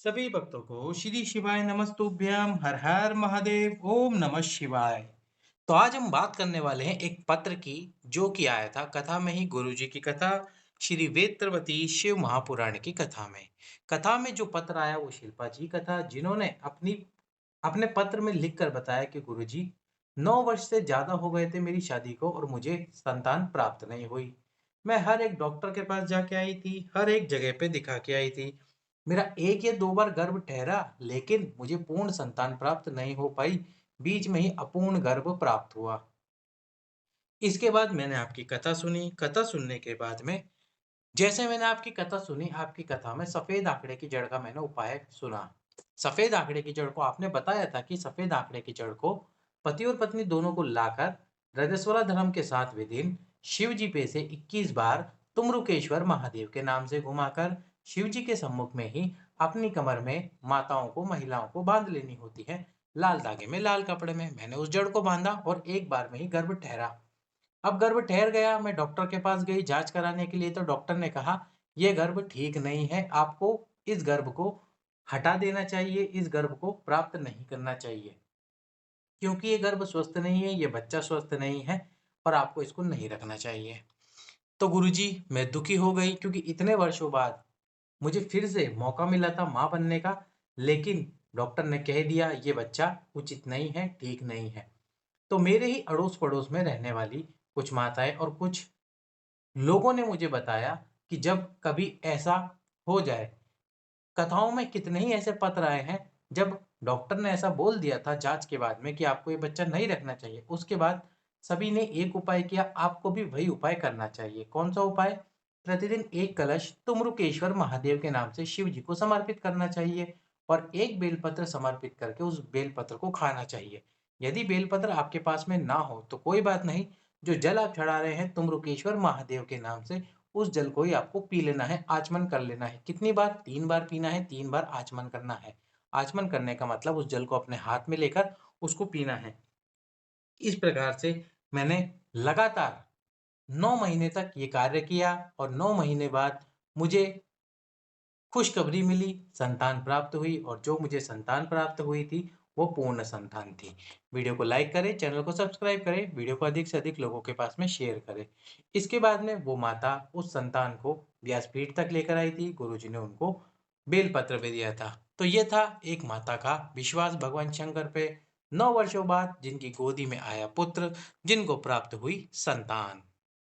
सभी भक्तों को श्री शिवाय नमस्तुभ्यम हर हर महादेव ओम नमः शिवाय। तो आज हम बात करने वाले हैं एक पत्र की जो कि आया था कथा में ही गुरुजी की कथा श्री वेत्रवती शिव महापुराण की कथा में जो पत्र आया वो शिल्पा जी का था जिन्होंने अपनी अपने पत्र में लिखकर बताया कि गुरुजी 9 वर्ष से ज्यादा हो गए थे मेरी शादी को और मुझे संतान प्राप्त नहीं हुई। मैं हर एक डॉक्टर के पास जाके आई थी, हर एक जगह पे दिखा के आई थी। मेरा एक या दो बार गर्भ ठहरा लेकिन मुझे पूर्ण संतान प्राप्त नहीं हो पाई। बीच में ही अपूर्ण गर्भ प्राप्त हुआ। इसके बाद मैंने आपकी कथा सुनी। कथा सुनने के बाद में जैसे मैंने आपकी कथा सुनी, आपकी कथा में सफेद आंकड़े की जड़ का मैंने उपाय सुना। सफेद आंकड़े की जड़ को आपने बताया था कि सफेद आंकड़े की जड़ को पति और पत्नी दोनों को लाकर रजस्वला धर्म के साथ विधिन शिव जी पे से 21 बार तुमरुकेश्वर महादेव के नाम से घुमाकर शिव जी के सम्मुख में ही अपनी कमर में माताओं को महिलाओं को बांध लेनी होती है। लाल धागे में लाल कपड़े में मैंने उस जड़ को बांधा और एक बार में ही गर्भ ठहरा। अब गर्भ ठहर गया, मैं डॉक्टर के पास गई जांच कराने के लिए तो डॉक्टर ने कहा यह गर्भ ठीक नहीं है, आपको इस गर्भ को हटा देना चाहिए, इस गर्भ को प्राप्त नहीं करना चाहिए क्योंकि ये गर्भ स्वस्थ नहीं है, ये बच्चा स्वस्थ नहीं है और आपको इसको नहीं रखना चाहिए। तो गुरुजी मैं दुखी हो गई क्योंकि इतने वर्षों बाद मुझे फिर से मौका मिला था माँ बनने का, लेकिन डॉक्टर ने कह दिया ये बच्चा उचित नहीं है, ठीक नहीं है। तो मेरे ही अड़ोस पड़ोस में रहने वाली कुछ माताएं और कुछ लोगों ने मुझे बताया कि जब कभी ऐसा हो जाए, कथाओं में कितने ही ऐसे पत्र आए हैं जब डॉक्टर ने ऐसा बोल दिया था जांच के बाद में कि आपको ये बच्चा नहीं रखना चाहिए, उसके बाद सभी ने एक उपाय किया, आपको भी वही उपाय करना चाहिए। कौन सा उपाय? प्रतिदिन एक कलश तुमरुकेश्वर महादेव के नाम से शिव जी को समर्पित करना चाहिए और एक बेलपत्र समर्पित करके उस बेलपत्र को खाना चाहिए। यदि बेलपत्र आपके पास में ना हो तो कोई बात नहीं, जो जल आप चढ़ा रहे हैं तुमरुकेश्वर महादेव के नाम से, उस जल को ही आपको पी लेना है, आचमन कर लेना है। कितनी बार? 3 बार पीना है, 3 बार आचमन करना है। आचमन करने का मतलब उस जल को अपने हाथ में लेकर उसको पीना है। इस प्रकार से मैंने लगातार 9 महीने तक ये कार्य किया और 9 महीने बाद मुझे खुशखबरी मिली, संतान प्राप्त हुई और जो मुझे संतान प्राप्त हुई थी, वो पूर्ण संतान थी। वीडियो को लाइक करें, चैनल को सब्सक्राइब करें, वीडियो को अधिक से अधिक लोगों के पास में शेयर करें। इसके बाद में वो माता उस संतान को व्यासपीठ तक लेकर आई थी, गुरुजी ने उनको बेलपत्र भी दिया था। तो ये था एक माता का विश्वास भगवान शंकर पे, 9 वर्षों बाद जिनकी गोदी में आया पुत्र, जिनको प्राप्त हुई संतान।